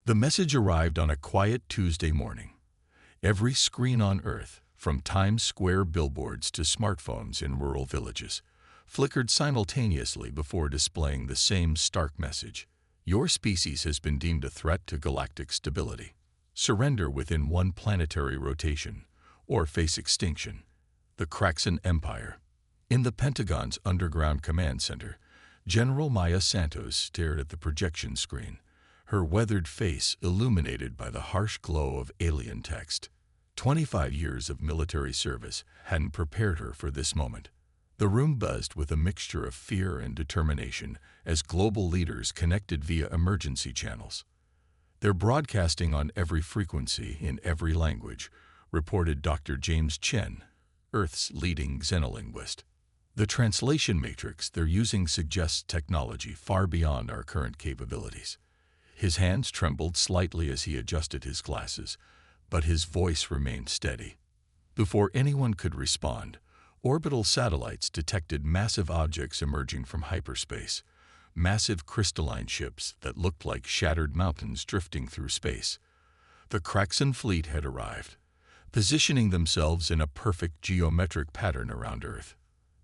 The message arrived on a quiet Tuesday morning. Every screen on Earth, from Times Square billboards to smartphones in rural villages, flickered simultaneously before displaying the same stark message. Your species has been deemed a threat to galactic stability. Surrender within one planetary rotation, or face extinction. The Kraxan Empire. In the Pentagon's underground command center, General Maya Santos stared at the projection screen, her weathered face illuminated by the harsh glow of alien text. 25 years of military service hadn't prepared her for this moment. The room buzzed with a mixture of fear and determination as global leaders connected via emergency channels. "They're broadcasting on every frequency in every language," reported Dr. James Chen, Earth's leading xenolinguist. "The translation matrix they're using suggests technology far beyond our current capabilities." His hands trembled slightly as he adjusted his glasses, but his voice remained steady. Before anyone could respond, orbital satellites detected massive objects emerging from hyperspace, massive crystalline ships that looked like shattered mountains drifting through space. The Kraxan fleet had arrived, positioning themselves in a perfect geometric pattern around Earth.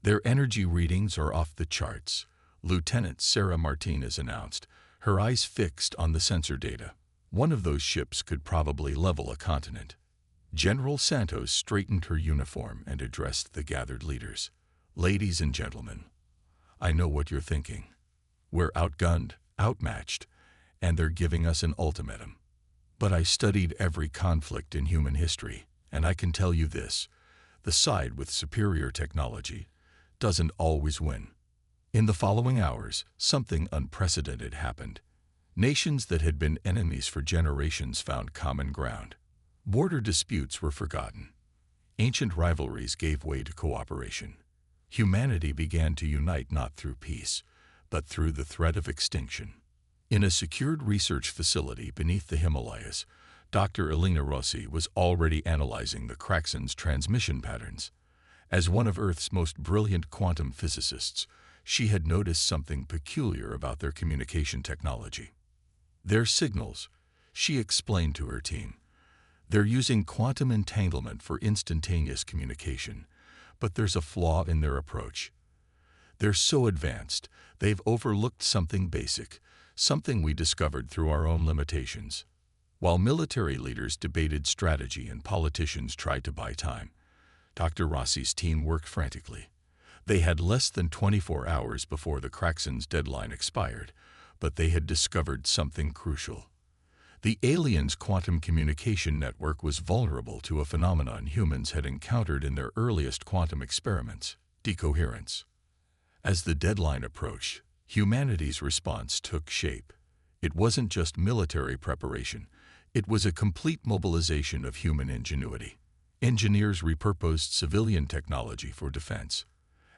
"Their energy readings are off the charts," Lieutenant Sarah Martinez announced, her eyes fixed on the sensor data. "One of those ships could probably level a continent." General Santos straightened her uniform and addressed the gathered leaders. "Ladies and gentlemen, I know what you're thinking. We're outgunned, outmatched, and they're giving us an ultimatum. But I studied every conflict in human history, and I can tell you this: the side with superior technology doesn't always win." In the following hours, something unprecedented happened. Nations that had been enemies for generations found common ground. Border disputes were forgotten. Ancient rivalries gave way to cooperation. Humanity began to unite not through peace, but through the threat of extinction. In a secured research facility beneath the Himalayas, Dr. Elena Rossi was already analyzing the Kraxan's transmission patterns. As one of Earth's most brilliant quantum physicists, she had noticed something peculiar about their communication technology. "Their signals," she explained to her team. "They're using quantum entanglement for instantaneous communication, but there's a flaw in their approach. They're so advanced, they've overlooked something basic, something we discovered through our own limitations." While military leaders debated strategy and politicians tried to buy time, Dr. Rossi's team worked frantically. They had less than 24 hours before the Kraxan's deadline expired, but they had discovered something crucial. The aliens' quantum communication network was vulnerable to a phenomenon humans had encountered in their earliest quantum experiments: decoherence. As the deadline approached, humanity's response took shape. It wasn't just military preparation, it was a complete mobilization of human ingenuity. Engineers repurposed civilian technology for defense.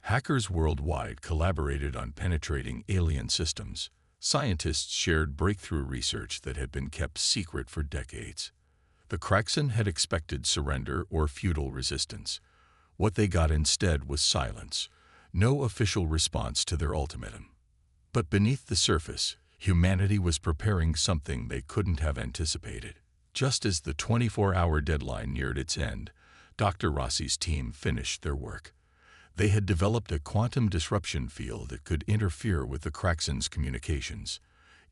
Hackers worldwide collaborated on penetrating alien systems. Scientists shared breakthrough research that had been kept secret for decades. The Kraxan had expected surrender or futile resistance. What they got instead was silence, no official response to their ultimatum. But beneath the surface, humanity was preparing something they couldn't have anticipated. Just as the 24-hour deadline neared its end, Dr. Rossi's team finished their work. They had developed a quantum disruption field that could interfere with the Kraxan's communications.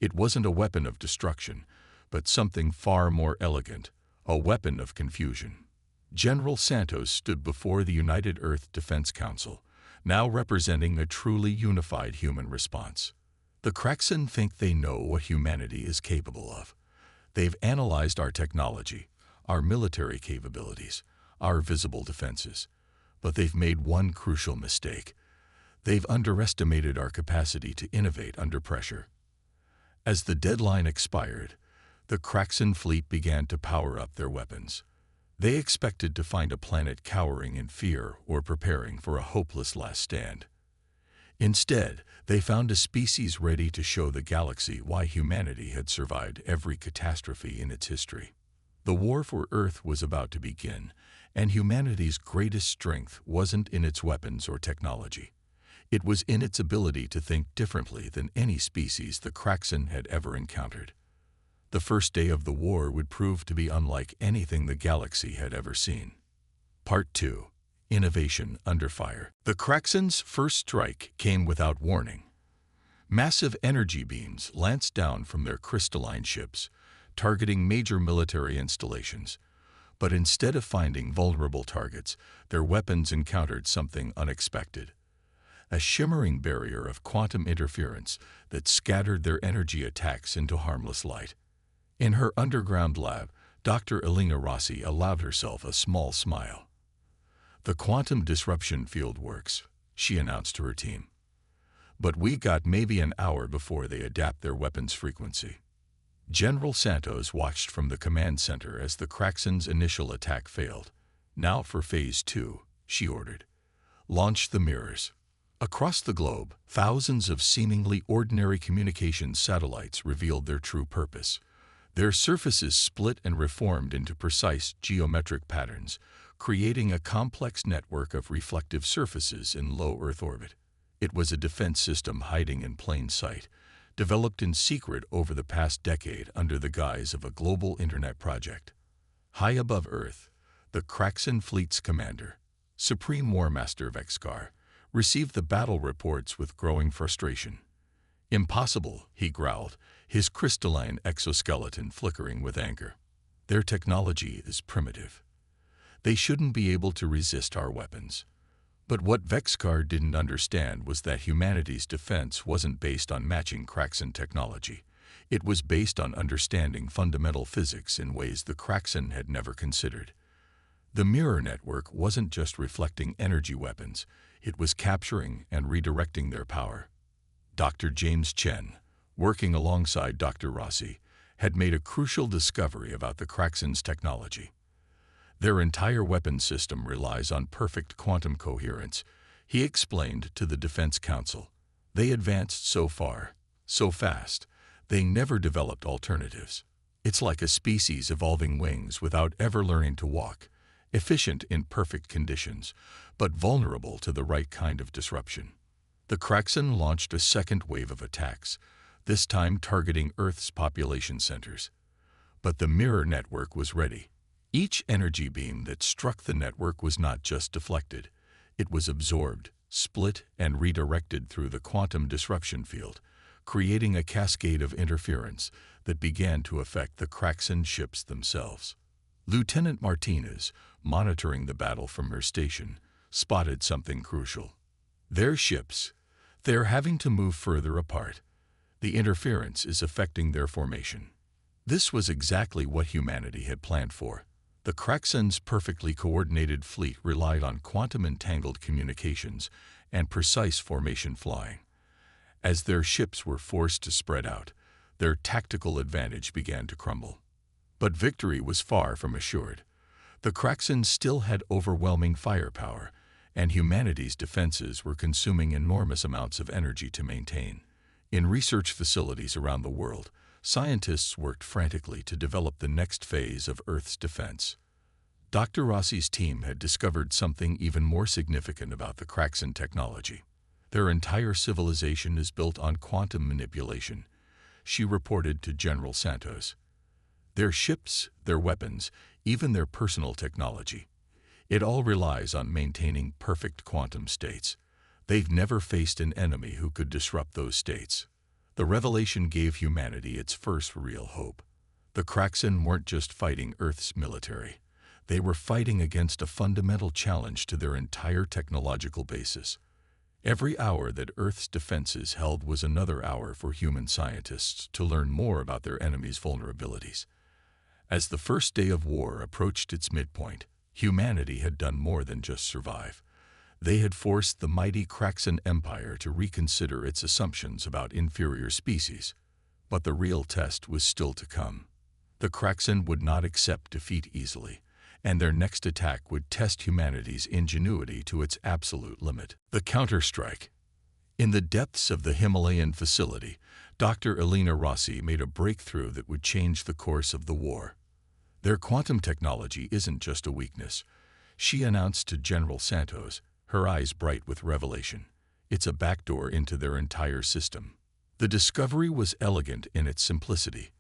It wasn't a weapon of destruction, but something far more elegant, a weapon of confusion. General Santos stood before the United Earth Defense Council, now representing a truly unified human response. "The Kraxan think they know what humanity is capable of. They've analyzed our technology, our military capabilities, our visible defenses. But they've made one crucial mistake. They've underestimated our capacity to innovate under pressure." As the deadline expired, the Kraxan fleet began to power up their weapons. They expected to find a planet cowering in fear or preparing for a hopeless last stand. Instead, they found a species ready to show the galaxy why humanity had survived every catastrophe in its history. The war for Earth was about to begin, and humanity's greatest strength wasn't in its weapons or technology. It was in its ability to think differently than any species the Kraxan had ever encountered. The first day of the war would prove to be unlike anything the galaxy had ever seen. Part 2. Innovation Under Fire. The Kraxen's first strike came without warning. Massive energy beams lanced down from their crystalline ships, targeting major military installations. But instead of finding vulnerable targets, their weapons encountered something unexpected. A shimmering barrier of quantum interference that scattered their energy attacks into harmless light. In her underground lab, Dr. Elena Rossi allowed herself a small smile. "The quantum disruption field works," she announced to her team. "But we got maybe an hour before they adapt their weapons frequency." General Santos watched from the command center as the Kraxen's initial attack failed. "Now for Phase 2, she ordered. "Launch the mirrors." Across the globe, thousands of seemingly ordinary communications satellites revealed their true purpose. Their surfaces split and reformed into precise geometric patterns, creating a complex network of reflective surfaces in low Earth orbit. It was a defense system hiding in plain sight, developed in secret over the past decade under the guise of a global internet project. High above Earth, the Kraxen fleet's commander, Supreme War Master Vexkar, received the battle reports with growing frustration. "Impossible," he growled, his crystalline exoskeleton flickering with anger. "Their technology is primitive. They shouldn't be able to resist our weapons." But what Vexkar didn't understand was that humanity's defense wasn't based on matching Kraxen technology. It was based on understanding fundamental physics in ways the Kraxen had never considered. The mirror network wasn't just reflecting energy weapons, it was capturing and redirecting their power. Dr. James Chen, working alongside Dr. Rossi, had made a crucial discovery about the Kraxen's technology. Their entire weapons system relies on perfect quantum coherence, he explained to the Defense Council. They advanced so far, so fast, they never developed alternatives. It's like a species evolving wings without ever learning to walk, efficient in perfect conditions, but vulnerable to the right kind of disruption. The Kraxen launched a second wave of attacks, this time targeting Earth's population centers. But the mirror network was ready. Each energy beam that struck the network was not just deflected. It was absorbed, split, and redirected through the quantum disruption field, creating a cascade of interference that began to affect the Kraxen ships themselves. Lieutenant Martinez, monitoring the battle from her station, spotted something crucial. Their ships, they're having to move further apart. The interference is affecting their formation. This was exactly what humanity had planned for. The Kraxen's perfectly coordinated fleet relied on quantum-entangled communications and precise formation flying. As their ships were forced to spread out, their tactical advantage began to crumble. But victory was far from assured. The Kraxen still had overwhelming firepower, and humanity's defenses were consuming enormous amounts of energy to maintain. In research facilities around the world, scientists worked frantically to develop the next phase of Earth's defense. Dr. Rossi's team had discovered something even more significant about the Kraxen technology. Their entire civilization is built on quantum manipulation, she reported to General Santos. Their ships, their weapons, even their personal technology. It all relies on maintaining perfect quantum states. They've never faced an enemy who could disrupt those states. The revelation gave humanity its first real hope. The Kraxen weren't just fighting Earth's military. They were fighting against a fundamental challenge to their entire technological basis. Every hour that Earth's defenses held was another hour for human scientists to learn more about their enemy's vulnerabilities. As the first day of war approached its midpoint, humanity had done more than just survive. They had forced the mighty Kraxen Empire to reconsider its assumptions about inferior species. But the real test was still to come. The Kraxen would not accept defeat easily, and their next attack would test humanity's ingenuity to its absolute limit. The counterstrike. In the depths of the Himalayan facility, Dr. Elena Rossi made a breakthrough that would change the course of the war. Their quantum technology isn't just a weakness, she announced to General Santos, her eyes bright with revelation. It's a backdoor into their entire system. The discovery was elegant in its simplicity.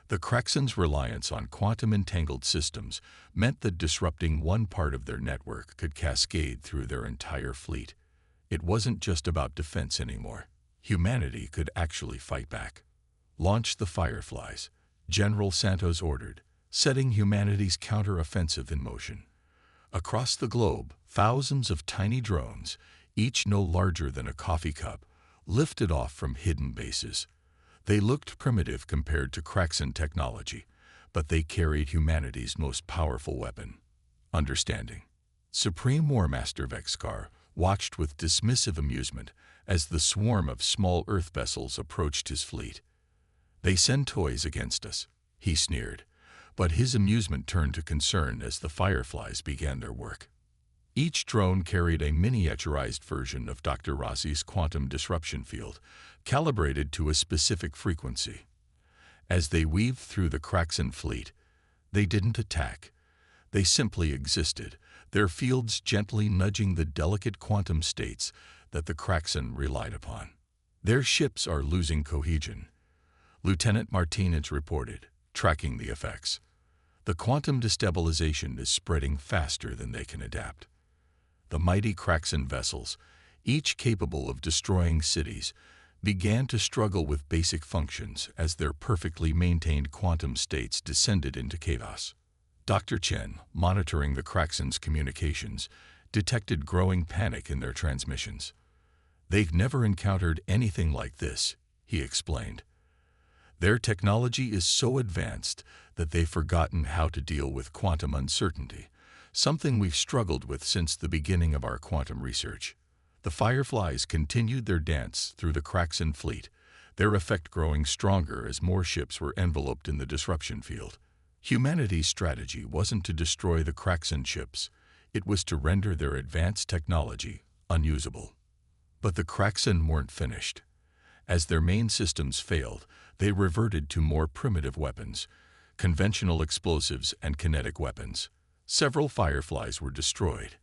The Kraxen's reliance on quantum-entangled systems meant that disrupting one part of their network could cascade through their entire fleet. It wasn't just about defense anymore. Humanity could actually fight back. "Launch the Fireflies," General Santos ordered, setting humanity's counter-offensive in motion. Across the globe, thousands of tiny drones, each no larger than a coffee cup, lifted off from hidden bases. They looked primitive compared to Kraxen technology, but they carried humanity's most powerful weapon: understanding. Supreme War Master Vexkar watched with dismissive amusement as the swarm of small Earth vessels approached his fleet. "They send toys against us," he sneered, but his amusement turned to concern as the Fireflies began their work. Each drone carried a miniaturized version of Dr. Rossi's quantum disruption field, calibrated to a specific frequency. As they weaved through the Kraxen fleet, they didn't attack. They simply existed, their fields gently nudging the delicate quantum states that the Kraxen relied upon. "Their ships are losing cohesion," Lieutenant Martinez reported, tracking the effects. "The quantum destabilization is spreading faster than they can adapt." The mighty Kraxen vessels, each capable of destroying cities, began to struggle with basic functions as their perfectly maintained quantum states descended into chaos. Dr. Chen, monitoring the Kraxen's communications, detected growing panic in their transmissions. "They've never encountered anything like this," he explained. "Their technology is so advanced that they've forgotten how to deal with quantum uncertainty, something we've struggled with since the beginning of our quantum research." The Fireflies continued their dance through the Kraxen fleet, their effect growing stronger as more ships were enveloped in the disruption field. Humanity's strategy wasn't to destroy the Kraxen ships, it was to render their advanced technology unusable. But the Kraxen weren't finished. As their main systems failed, they reverted to more primitive weapons, conventional explosives and kinetic weapons. Several Fireflies were destroyed,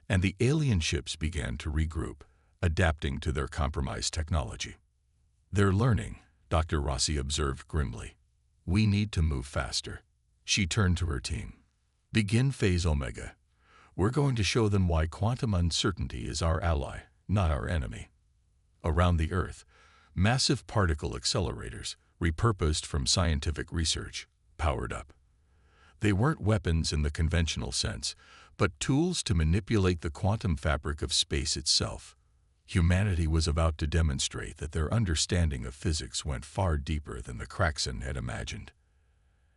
and the alien ships began to regroup, adapting to their compromised technology. "They're learning," Dr. Rossi observed grimly. "We need to move faster." She turned to her team. "Begin Phase Omega. We're going to show them why quantum uncertainty is our ally, not our enemy." Around the Earth, massive particle accelerators, repurposed from scientific research, powered up. They weren't weapons in the conventional sense, but tools to manipulate the quantum fabric of space itself. Humanity was about to demonstrate that their understanding of physics went far deeper than the Kraxen had imagined.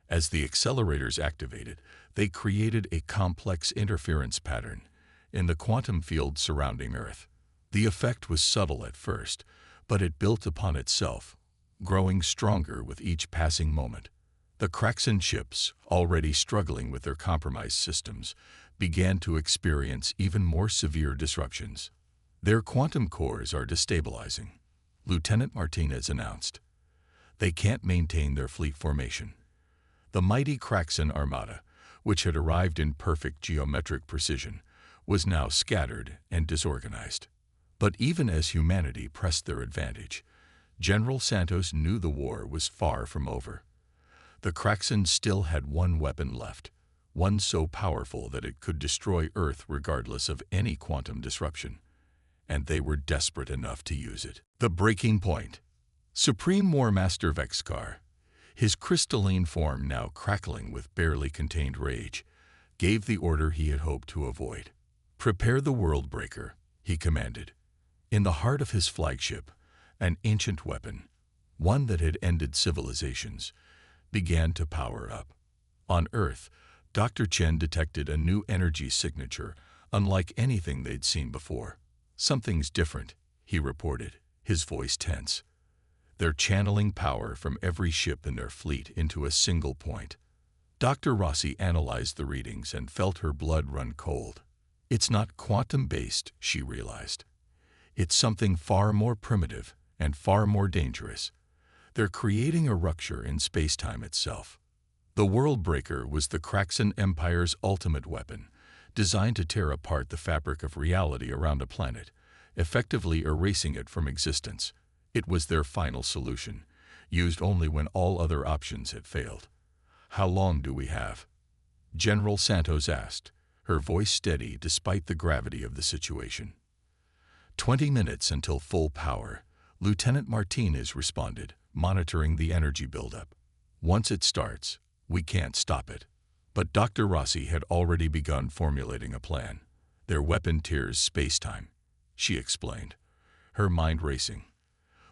As the accelerators activated, they created a complex interference pattern in the quantum field surrounding Earth. The effect was subtle at first, but it built upon itself, growing stronger with each passing moment. The Kraxen ships, already struggling with their compromised systems, began to experience even more severe disruptions. "Their quantum cores are destabilizing," Lieutenant Martinez announced. "They can't maintain their fleet formation." The mighty Kraxen armada, which had arrived in perfect geometric precision, was now scattered and disorganized. But even as humanity pressed their advantage, General Santos knew the war was far from over. The Kraxen still had one weapon left, one so powerful that it could destroy Earth regardless of any quantum disruption. And they were desperate enough to use it. The breaking point. Supreme War Master Vexkar, his crystalline form now crackling with barely contained rage, gave the order he had hoped to avoid. "Prepare the World Breaker," he commanded. In the heart of his flagship, an ancient weapon, one that had ended civilizations, began to power up. On Earth, Dr. Chen detected a new energy signature unlike anything they'd seen before. "Something's different," he reported, his voice tense. "They're channeling power from every ship in their fleet into a single point." Dr. Rossi analyzed the readings and felt her blood run cold. "It's not quantum-based," she realized. "It's something far more primitive and far more dangerous. They're creating a rupture in space-time itself." The World Breaker was the Kraxen Empire's ultimate weapon, designed to tear apart the fabric of reality around a planet, effectively erasing it from existence. It was their final solution, used only when all other options had failed. "How long do we have?" General Santos asked, her voice steady despite the gravity of the situation. 20 minutes until full power," Lieutenant Martinez responded, monitoring the energy buildup. "Once it starts, we can't stop it." But Dr. Rossi had already begun formulating a plan. "Their weapon tears space-time," she explained, her mind racing.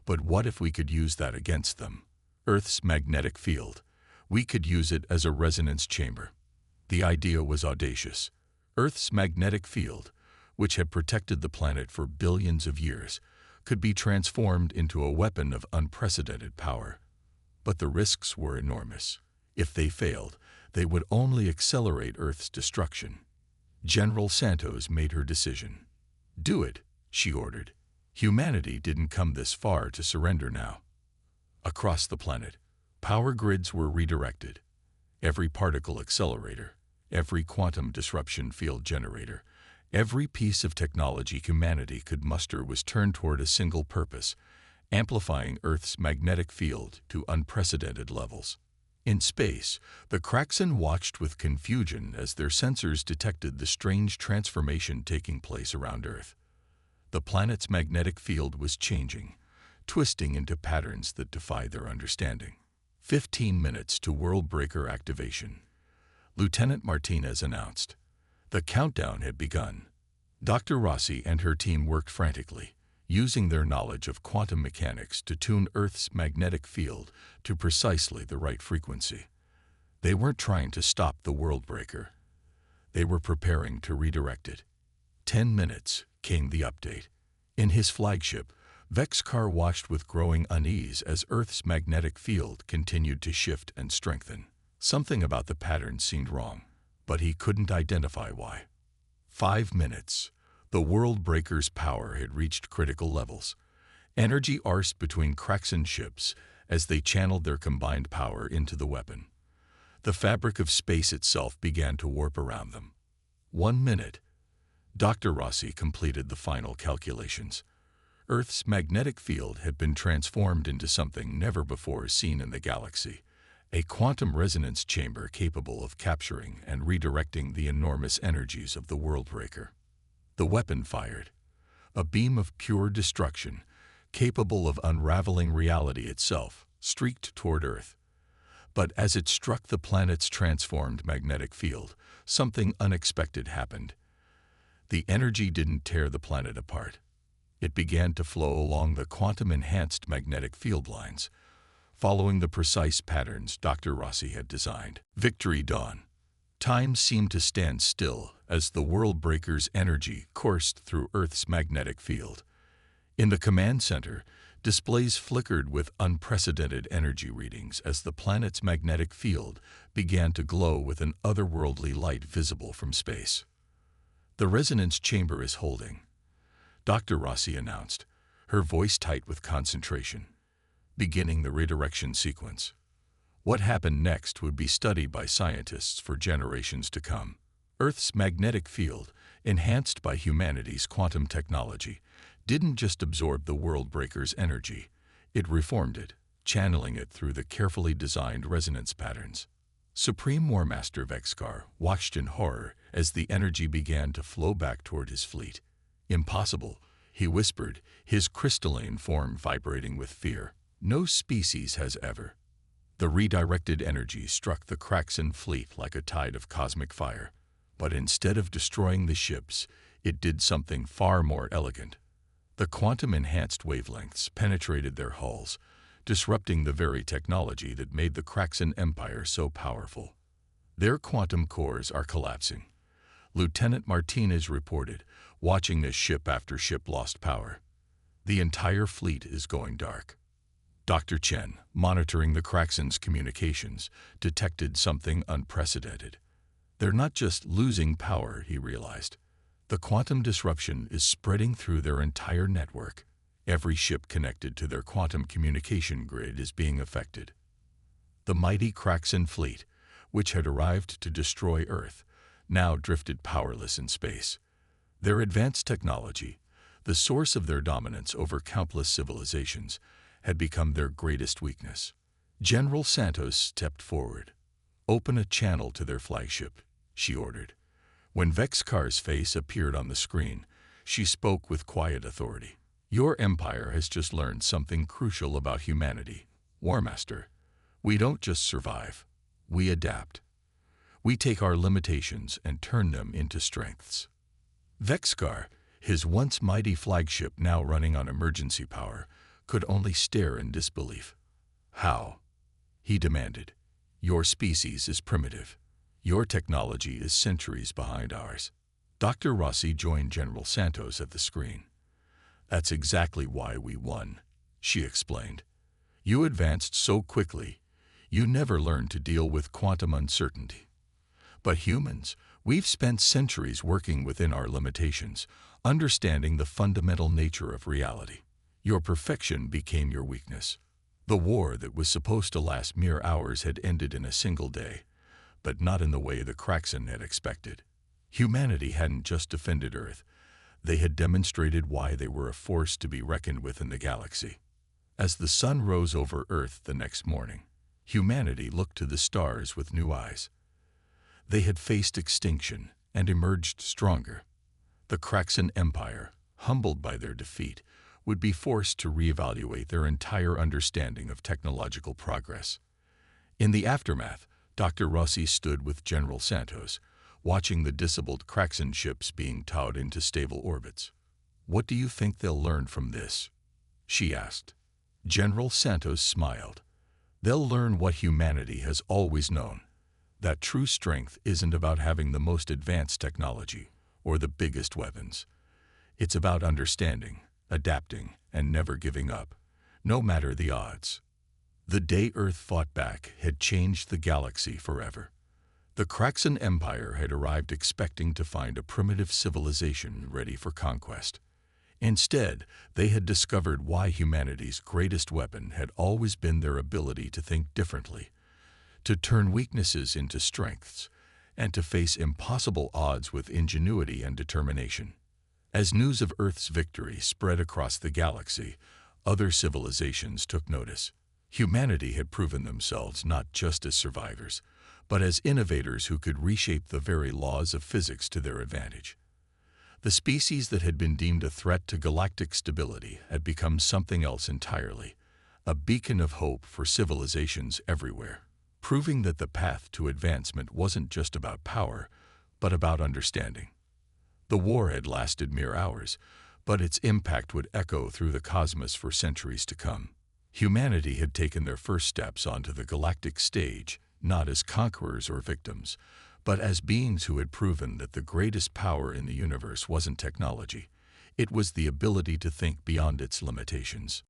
"But what if we could use that against them? Earth's magnetic field. We could use it as a resonance chamber." The idea was audacious. Earth's magnetic field, which had protected the planet for billions of years, could be transformed into a weapon of unprecedented power. But the risks were enormous. If they failed, they would only accelerate Earth's destruction. General Santos made her decision. "Do it," she ordered. Humanity didn't come this far to surrender now. Across the planet, power grids were redirected. Every particle accelerator, every quantum disruption field generator, every piece of technology humanity could muster was turned toward a single purpose: amplifying Earth's magnetic field to unprecedented levels. In space, the Kraxan watched with confusion as their sensors detected the strange transformation taking place around Earth. The planet's magnetic field was changing, twisting into patterns that defied their understanding. 15 minutes to world breaker activation, Lieutenant Martinez announced. The countdown had begun. Dr. Rossi and her team worked frantically, using their knowledge of quantum mechanics to tune Earth's magnetic field to precisely the right frequency. They weren't trying to stop the world breaker. They were preparing to redirect it. 10 minutes, came the update. In his flagship, Vexcar watched with growing unease as Earth's magnetic field continued to shift and strengthen. Something about the pattern seemed wrong, but he couldn't identify why. 5 minutes. The world breaker's power had reached critical levels. Energy arced between Kraxan ships as they channeled their combined power into the weapon. The fabric of space itself began to warp around them. 1 minute. Dr. Rossi completed the final calculations. Earth's magnetic field had been transformed into something never before seen in the galaxy, a quantum resonance chamber capable of capturing and redirecting the enormous energies of the world breaker. The weapon fired, a beam of pure destruction, capable of unraveling reality itself, streaked toward Earth. But as it struck the planet's transformed magnetic field, something unexpected happened. The energy didn't tear the planet apart. It began to flow along the quantum-enhanced magnetic field lines, following the precise patterns Dr. Rossi had designed. Victory dawned. Time seemed to stand still as the world breaker's energy coursed through Earth's magnetic field. In the command center, displays flickered with unprecedented energy readings as the planet's magnetic field began to glow with an otherworldly light visible from space. "The resonance chamber is holding," Dr. Rossi announced, her voice tight with concentration, beginning the redirection sequence. What happened next would be studied by scientists for generations to come. Earth's magnetic field, enhanced by humanity's quantum technology, didn't just absorb the world breaker's energy, it reformed it, channeling it through the carefully designed resonance patterns. Supreme War Master Vexcar watched in horror as the energy began to flow back toward his fleet. "Impossible," he whispered, his crystalline form vibrating with fear. "No species has ever." The redirected energy struck the Kraxan fleet like a tide of cosmic fire. But instead of destroying the ships, it did something far more elegant. The quantum-enhanced wavelengths penetrated their hulls, disrupting the very technology that made the Kraxan Empire so powerful. "Their quantum cores are collapsing," Lieutenant Martinez reported, watching as ship after ship lost power. "The entire fleet is going dark." Dr. Chen, monitoring the Kraxan's communications, detected something unprecedented. "They're not just losing power," he realized. "The quantum disruption is spreading through their entire network. Every ship connected to their quantum communication grid is being affected." The mighty Kraxan fleet, which had arrived to destroy Earth, now drifted powerless in space. Their advanced technology, the source of their dominance over countless civilizations, had become their greatest weakness. General Santos stepped forward. "Open a channel to their flagship," she ordered. When Vexcar's face appeared on the screen, she spoke with quiet authority. "Your empire has just learned something crucial about humanity, Warmaster. We don't just survive, we adapt. We take our limitations and turn them into strengths." Vexcar, his once mighty flagship now running on emergency power, could only stare in disbelief. "How?" he demanded. "Your species is primitive. Your technology is centuries behind ours." Dr. Rossi joined General Santos at the screen. "That's exactly why we won," she explained. "You advanced so quickly, you never learned to deal with quantum uncertainty. But humans, we've spent centuries working within our limitations, understanding the fundamental nature of reality. Your perfection became your weakness. The war that was supposed to last mere hours had ended in a single day, but not in the way the Kraxan had expected. Humanity hadn't just defended Earth, they had demonstrated why they were a force to be reckoned with in the galaxy." As the sun rose over Earth the next morning, humanity looked to the stars with new eyes. They had faced extinction and emerged stronger. The Kraxan Empire, humbled by their defeat, would be forced to reevaluate their entire understanding of technological progress. In the aftermath, Dr. Rossi stood with General Santos, watching the disabled Kraxan ships being towed into stable orbits. "What do you think they'll learn from this?" she asked. General Santos smiled. "They'll learn what humanity has always known, that true strength isn't about having the most advanced technology or the biggest weapons. It's about understanding, adapting, and never giving up, no matter the odds." The day Earth fought back had changed the galaxy forever. The Kraxan Empire had arrived expecting to find a primitive civilization ready for conquest. Instead, they had discovered why humanity's greatest weapon had always been their ability to think differently, to turn weaknesses into strengths, and to face impossible odds with ingenuity and determination. As news of Earth's victory spread across the galaxy, other civilizations took notice. Humanity had proven themselves not just as survivors, but as innovators who could reshape the very laws of physics to their advantage. The species that had been deemed a threat to galactic stability had become something else entirely, a beacon of hope for civilizations everywhere, proving that the path to advancement wasn't just about power, but about understanding. The war had lasted mere hours, but its impact would echo through the cosmos for centuries to come. Humanity had taken their first steps onto the galactic stage, not as conquerors or victims, but as beings who had proven that the greatest power in the universe wasn't technology, it was the ability to think beyond its limitations.